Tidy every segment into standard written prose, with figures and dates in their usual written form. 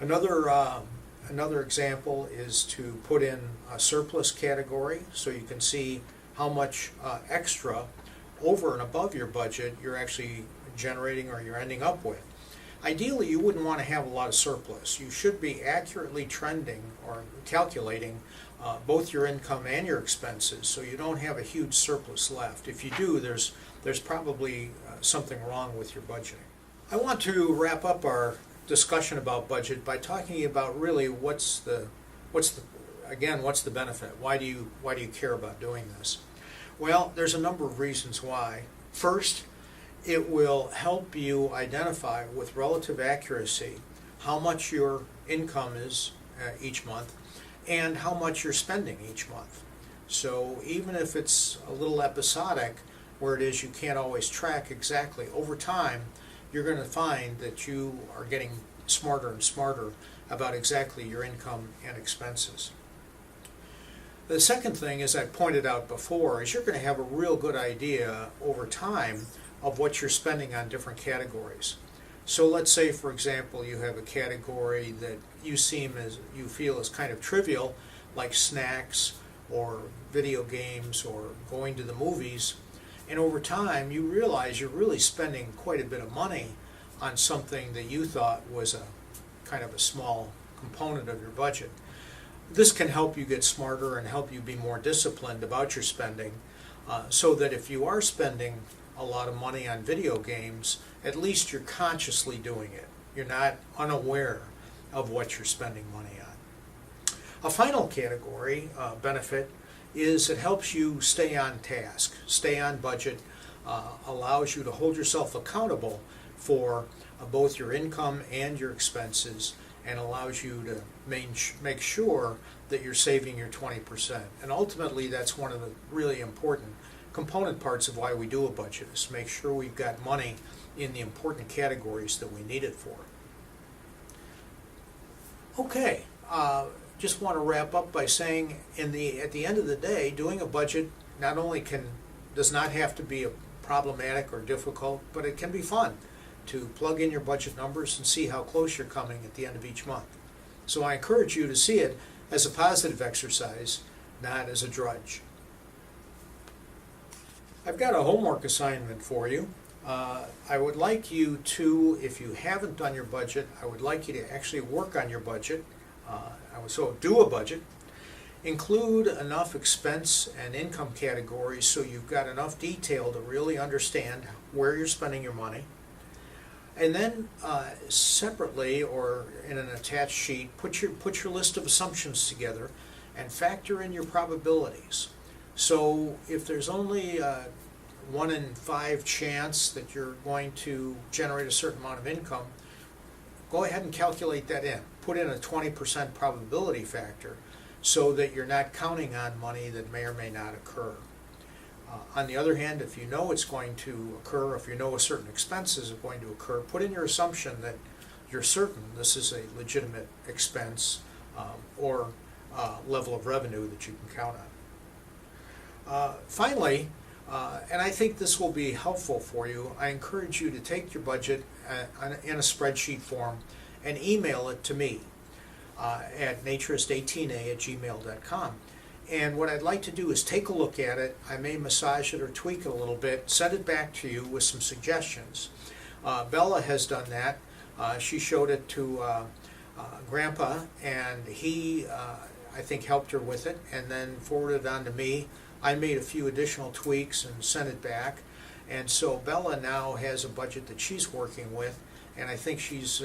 Another example is to put in a surplus category so you can see how much extra over and above your budget you're actually generating or you're ending up with. Ideally, you wouldn't want to have a lot of surplus. You should be accurately trending or calculating both your income and your expenses so you don't have a huge surplus left. If you do, there's probably something wrong with your budgeting. I want to wrap up our discussion about budget by talking about really what's the benefit? Why do you care about doing this? Well, there's a number of reasons why. First, it will help you identify with relative accuracy how much your income is each month and how much you're spending each month. So even if it's a little episodic, where it is you can't always track exactly, over time you're going to find that you are getting smarter and smarter about exactly your income and expenses. The second thing, as I pointed out before, is you're going to have a real good idea over time of what you're spending on different categories. So let's say, for example, you have a category that you feel is kind of trivial, like snacks or video games or going to the movies, and over time you realize you're really spending quite a bit of money on something that you thought was a kind of a small component of your budget. This can help you get smarter and help you be more disciplined about your spending, so that if you are spending a lot of money on video games, at least you're consciously doing it. You're not unaware of what you're spending money on. A final category benefit is it helps you stay on task, stay on budget, allows you to hold yourself accountable for both your income and your expenses, and allows you to make sure that you're saving your 20%. And ultimately, that's one of the really important component parts of why we do a budget, is to make sure we've got money in the important categories that we need it for. Okay, just want to wrap up by saying at the end of the day, doing a budget not only does not have to be problematic or difficult, but it can be fun to plug in your budget numbers and see how close you're coming at the end of each month. So I encourage you to see it as a positive exercise, not as a drudge. I've got a homework assignment for you. I would like you to, if you haven't done your budget, I would like you to actually work on your budget. So do a budget. Include enough expense and income categories so you've got enough detail to really understand where you're spending your money. And then separately or in an attached sheet, put your list of assumptions together and factor in your probabilities. So if there's only a 1 in 5 chance that you're going to generate a certain amount of income, go ahead and calculate that in. Put in a 20% probability factor so that you're not counting on money that may or may not occur. On the other hand, if you know it's going to occur, if you know a certain expenses are going to occur, put in your assumption that you're certain this is a legitimate expense or level of revenue that you can count on. Finally, and I think this will be helpful for you, I encourage you to take your budget in a spreadsheet form and email it to me at naturist18a@gmail.com. And what I'd like to do is take a look at it. I may massage it or tweak it a little bit, send it back to you with some suggestions. Bella has done that. She showed it to Grandpa, and he, I think, helped her with it, and then forwarded it on to me. I made a few additional tweaks and sent it back. And so Bella now has a budget that she's working with, and I think she's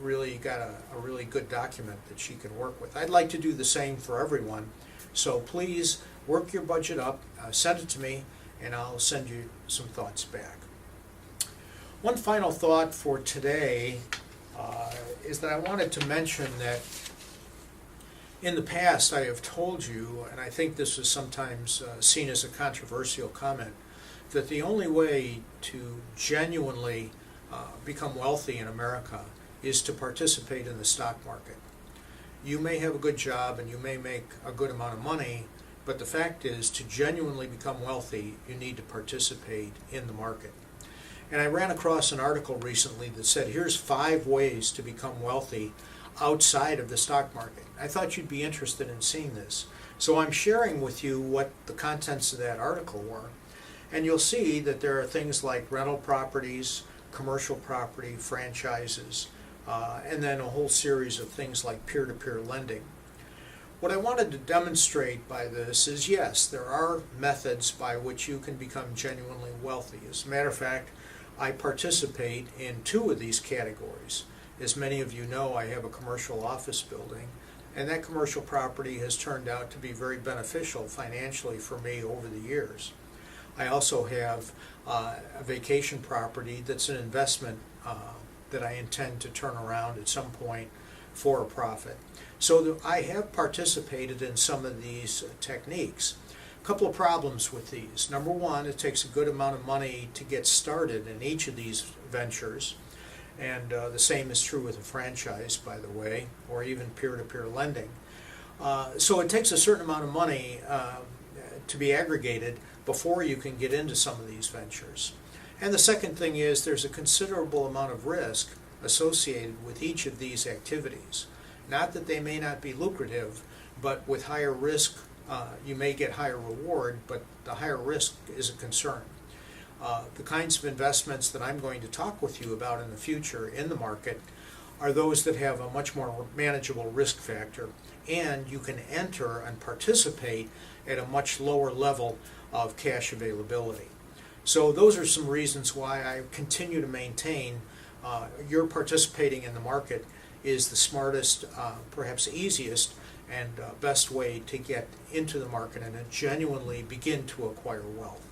really got a really good document that she can work with. I'd like to do the same for everyone. So please work your budget up, send it to me, and I'll send you some thoughts back. One final thought for today is that I wanted to mention that in the past I have told you, and I think this is sometimes seen as a controversial comment, that the only way to genuinely become wealthy in America is to participate in the stock market. You may have a good job and you may make a good amount of money, but the fact is, to genuinely become wealthy, you need to participate in the market. And I ran across an article recently that said, here's 5 ways to become wealthy outside of the stock market. I thought you'd be interested in seeing this. So I'm sharing with you what the contents of that article were. And you'll see that there are things like rental properties, commercial property, franchises, and then a whole series of things like peer-to-peer lending. What I wanted to demonstrate by this is, yes, there are methods by which you can become genuinely wealthy. As a matter of fact, I participate in 2 of these categories. As many of you know, I have a commercial office building, and that commercial property has turned out to be very beneficial financially for me over the years. I also have a vacation property that's an investment that I intend to turn around at some point for a profit. So I have participated in some of these techniques. A couple of problems with these. Number one, it takes a good amount of money to get started in each of these ventures. And the same is true with a franchise, by the way, or even peer-to-peer lending. So it takes a certain amount of money to be aggregated before you can get into some of these ventures. And the second thing is there's a considerable amount of risk associated with each of these activities. Not that they may not be lucrative, but with higher risk, you may get higher reward, but the higher risk is a concern. The kinds of investments that I'm going to talk with you about in the future in the market are those that have a much more manageable risk factor, and you can enter and participate at a much lower level of cash availability. So those are some reasons why I continue to maintain your participating in the market is the smartest, perhaps easiest, and best way to get into the market and genuinely begin to acquire wealth.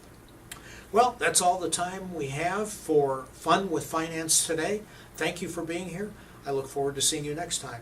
Well, that's all the time we have for Fun with Finance today. Thank you for being here. I look forward to seeing you next time.